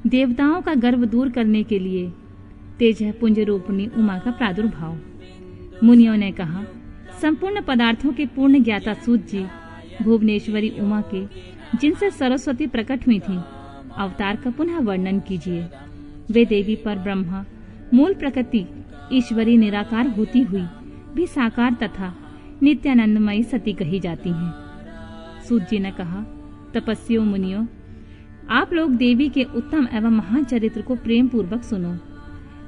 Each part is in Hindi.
देवताओं का गर्व दूर करने के लिए तेजः पुंज रूपिणी उमा का प्रादुर्भाव। मुनियों ने कहा, संपूर्ण पदार्थों के पूर्ण ज्ञाता सूत जी, भुवनेश्वरी उमा के जिनसे सरस्वती प्रकट हुई थी, अवतार का पुनः वर्णन कीजिए। वे देवी पर ब्रह्मा मूल प्रकृति ईश्वरी निराकार होती हुई भी साकार तथा नित्यानंदमयी सती कही जाती हैं। सूत जी ने कहा, तपस्वियों मुनियों, आप लोग देवी के उत्तम एवं महान चरित्र को प्रेम पूर्वक सुनो,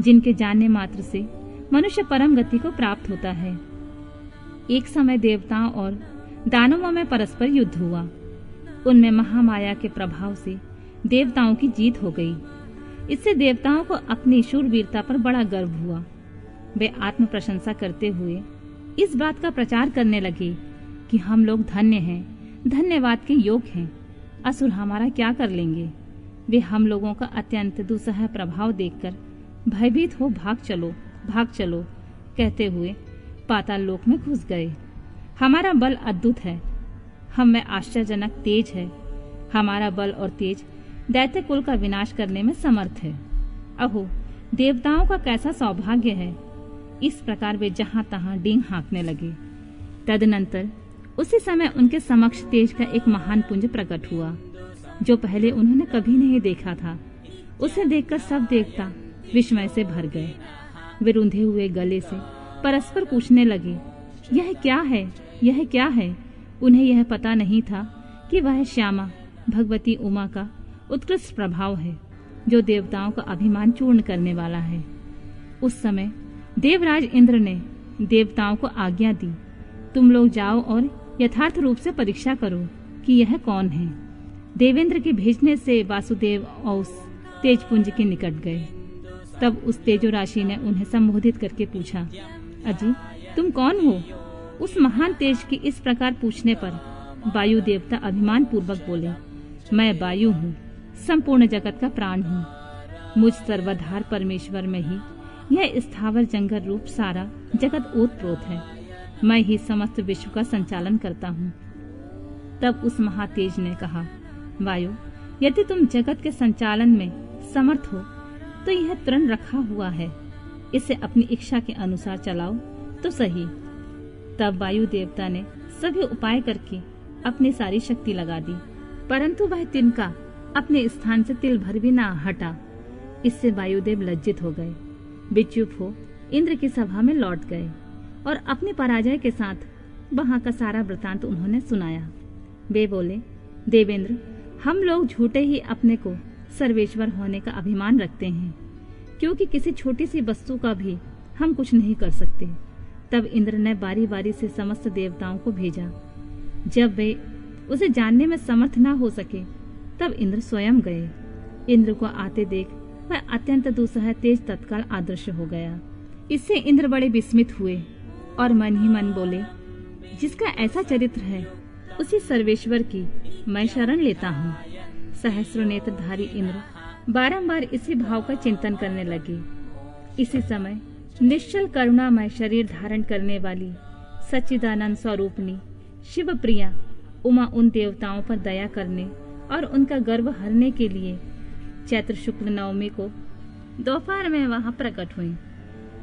जिनके जानने मात्र से मनुष्य परम गति को प्राप्त होता है। एक समय देवताओं और दानवों में परस्पर युद्ध हुआ। उनमें महामाया के प्रभाव से देवताओं की जीत हो गई। इससे देवताओं को अपनी शूरवीरता पर बड़ा गर्व हुआ। वे आत्म प्रशंसा करते हुए इस बात का प्रचार करने लगे कि हम लोग धन्य हैं, धन्यवाद के योग हैं, असुर हमारा क्या कर लेंगे। वे हम लोगों का अत्यंत दुस्सह प्रभाव देखकर भयभीत हो भाग चलो कहते हुए पाताल लोक में घुस गए। हमारा बल अद्भुत है, हम में आश्चर्यजनक तेज है। हमारा बल और तेज दैत्य कुल का विनाश करने में समर्थ है। अहो, देवताओं का कैसा सौभाग्य है। इस प्रकार वे जहां तहां डींग हाँकने लगे। तदनंतर उसी समय उनके समक्ष तेज का एक महान पुंज प्रकट हुआ, जो पहले उन्होंने कभी नहीं देखा था। उसे देखकर सब देवता विस्मय से भर गए। वे रुंधे हुए गले से परस्पर पूछने लगे, यह क्या है, यह क्या है। उन्हें यह पता नहीं था कि वह श्यामा भगवती उमा का उत्कृष्ट प्रभाव है, जो देवताओं का अभिमान चूर्ण करने वाला है। उस समय देवराज इंद्र ने देवताओं को आज्ञा दी, तुम लोग जाओ और यथार्थ रूप से परीक्षा करो कि यह कौन है। देवेंद्र के भेजने से वासुदेव औस तेजपुंज के निकट गए। तब उस तेजो राशि ने उन्हें संबोधित करके पूछा, अजी तुम कौन हो। उस महान तेज की इस प्रकार पूछने पर वायु देवता अभिमान पूर्वक बोले, मैं वायु हूँ, संपूर्ण जगत का प्राण हूँ। मुझ सर्वधार परमेश्वर में ही यह स्थावर जंगल रूप सारा जगत ओतप्रोत है। मैं ही समस्त विश्व का संचालन करता हूँ। तब उस महातेज ने कहा, वायु, यदि तुम जगत के संचालन में समर्थ हो तो यह तृण रखा हुआ है, इसे अपनी इच्छा के अनुसार चलाओ तो सही। तब वायु देवता ने सभी उपाय करके अपनी सारी शक्ति लगा दी, परंतु वह तिनका अपने स्थान से तिल भर भी ना हटा। इससे वायुदेव लज्जित हो गए। वे चुप हो इंद्र की सभा में लौट गए और अपनी पराजय के साथ वहां का सारा वृतांत उन्होंने सुनाया। वे बोले, देवेंद्र, हम लोग झूठे ही अपने को सर्वेश्वर होने का अभिमान रखते हैं, क्योंकि किसी छोटी सी वस्तु का भी हम कुछ नहीं कर सकते। तब इंद्र ने बारी बारी से समस्त देवताओं को भेजा। जब वे उसे जानने में समर्थ न हो सके, तब इंद्र स्वयं गए। इंद्र को आते देख वह अत्यंत दुस्सह तेज तत्काल अदृश्य हो गया। इससे इंद्र बड़े विस्मित हुए और मन ही मन बोले, जिसका ऐसा चरित्र है उसी सर्वेश्वर की मैं शरण लेता हूँ। सहस्र नेत्रधारी इंद्र बारंबार इसी भाव का चिंतन करने लगे। इसी समय निश्चल करुणामय शरीर धारण करने वाली सच्चिदानंद स्वरूपिणी शिव प्रिया उमा उन देवताओं पर दया करने और उनका गर्व हरने के लिए चैत्र शुक्ल नवमी को दोपहर में वहां प्रकट हुई।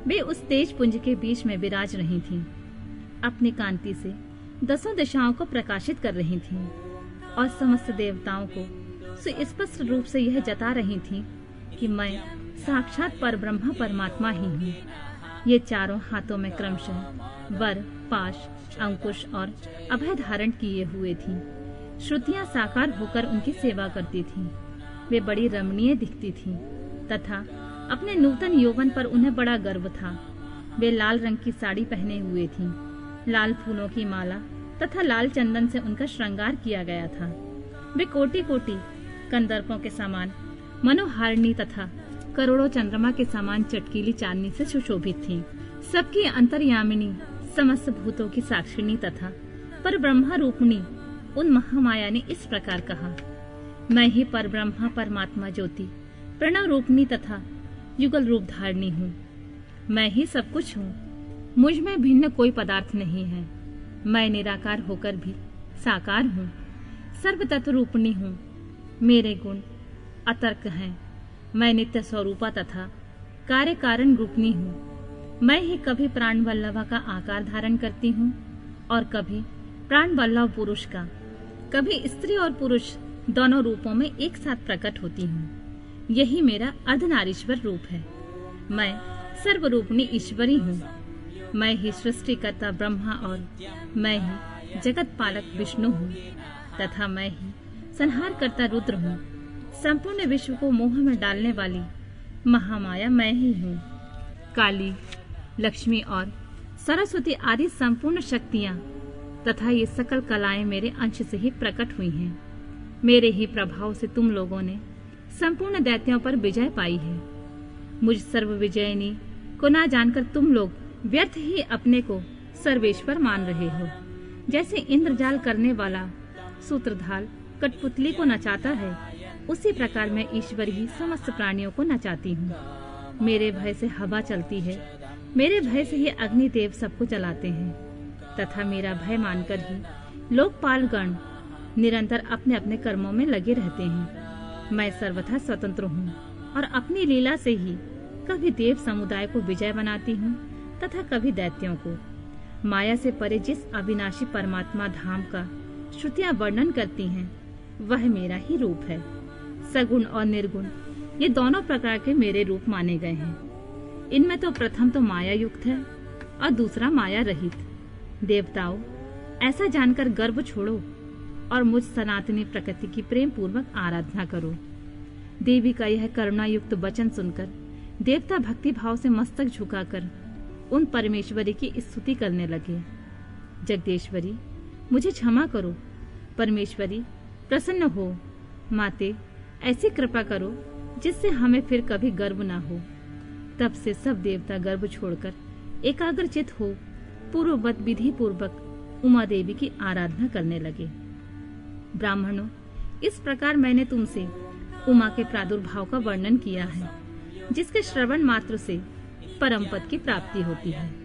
वे उस तेज पुंज के बीच में विराज रही थीं। अपनी कांति से दसों दिशाओं को प्रकाशित कर रही थीं और समस्त देवताओं को सुस्पष्ट रूप से यह जता रही थीं कि मैं साक्षात परब्रह्मा परमात्मा ही हूँ। ये चारों हाथों में क्रमशः वर, पाश, अंकुश और अभय धारण किए हुए थीं। श्रुतियां साकार होकर उनकी सेवा करती थीं। वे बड़ी रमणीय दिखती थीं तथा अपने नूतन यौवन पर उन्हें बड़ा गर्व था। वे लाल रंग की साड़ी पहने हुए थीं। लाल फूलों की माला तथा लाल चंदन से उनका श्रृंगार किया गया था। वे कोटि कोटि कंदर्पों के समान मनोहारिणी तथा करोड़ों चंद्रमा के समान चटकीली चांदनी से सुशोभित थीं। सबकी अंतर्यामिनी, समस्त भूतों की साक्षिणी तथा पर ब्रह्मा रूपिणी उन महामाया ने इस प्रकार कहा, मैं ही पर ब्रह्मा परमात्मा ज्योति प्रणव रूपिणी तथा युगल रूप धारणी हूँ। मैं ही सब कुछ हूँ। मुझ में भिन्न कोई पदार्थ नहीं है। मैं निराकार होकर भी साकार हूँ। सर्व तत्व रूपिणी हूँ। मेरे गुण अतर्क हैं। मैं नित्य स्वरूपा तथा कार्य कारण रूपनी हूँ। मैं ही कभी प्राण वल्लभा का आकार धारण करती हूँ और कभी प्राण वल्लभ पुरुष का, कभी स्त्री और पुरुष दोनों रूपों में एक साथ प्रकट होती हूँ। यही मेरा अर्धनारीश्वर रूप है। मैं सर्वरूपणी ईश्वरी हूँ। मैं ही सृष्टिकर्ता ब्रह्मा और मैं ही जगत पालक विष्णु हूँ तथा मैं ही संहारकर्ता रुद्र हूँ। संपूर्ण विश्व को मोह में डालने वाली महामाया मैं ही हूँ। काली, लक्ष्मी और सरस्वती आदि संपूर्ण शक्तियाँ तथा ये सकल कलाएं मेरे अंश से ही प्रकट हुई हैं। मेरे ही प्रभाव से तुम लोगों ने संपूर्ण दैत्यों पर विजय पाई है। मुझ सर्व विजयिनी को ना जानकर तुम लोग व्यर्थ ही अपने को सर्वेश्वर मान रहे हो। जैसे इंद्रजाल करने वाला सूत्रधार कठपुतली को नचाता है, उसी प्रकार मैं ईश्वर ही समस्त प्राणियों को नचाती हूँ। मेरे भय से हवा चलती है, मेरे भय से ही अग्निदेव सबको जलाते हैं तथा मेरा भय मानकर ही लोकपालगण निरंतर अपने अपने कर्मों में लगे रहते हैं। मैं सर्वथा स्वतंत्र हूँ और अपनी लीला से ही कभी देव समुदाय को विजय बनाती हूँ तथा कभी दैत्यों को। माया से परे जिस अविनाशी परमात्मा धाम का श्रुतियां वर्णन करती हैं, वह मेरा ही रूप है। सगुण और निर्गुण ये दोनों प्रकार के मेरे रूप माने गए हैं। इनमें तो प्रथम तो माया युक्त है और दूसरा माया रहित। देवताओं, ऐसा जानकर गर्व छोड़ो और मुझ सनातनी प्रकृति की प्रेम पूर्वक आराधना करो। देवी का यह करुणा युक्त वचन सुनकर देवता भक्ति भाव से मस्तक झुकाकर उन परमेश्वरी की स्तुति करने लगे। जगदेश्वरी, मुझे क्षमा करो। परमेश्वरी, प्रसन्न हो। माते, ऐसी कृपा करो जिससे हमें फिर कभी गर्व ना हो। तब से सब देवता गर्व छोड़कर एकाग्रचित हो पूर्ववत विधि पूर्वक उमा देवी की आराधना करने लगे। ब्राह्मणों, इस प्रकार मैंने तुमसे उमा के प्रादुर्भाव का वर्णन किया है, जिसके श्रवण मात्र से परम पद की प्राप्ति होती है।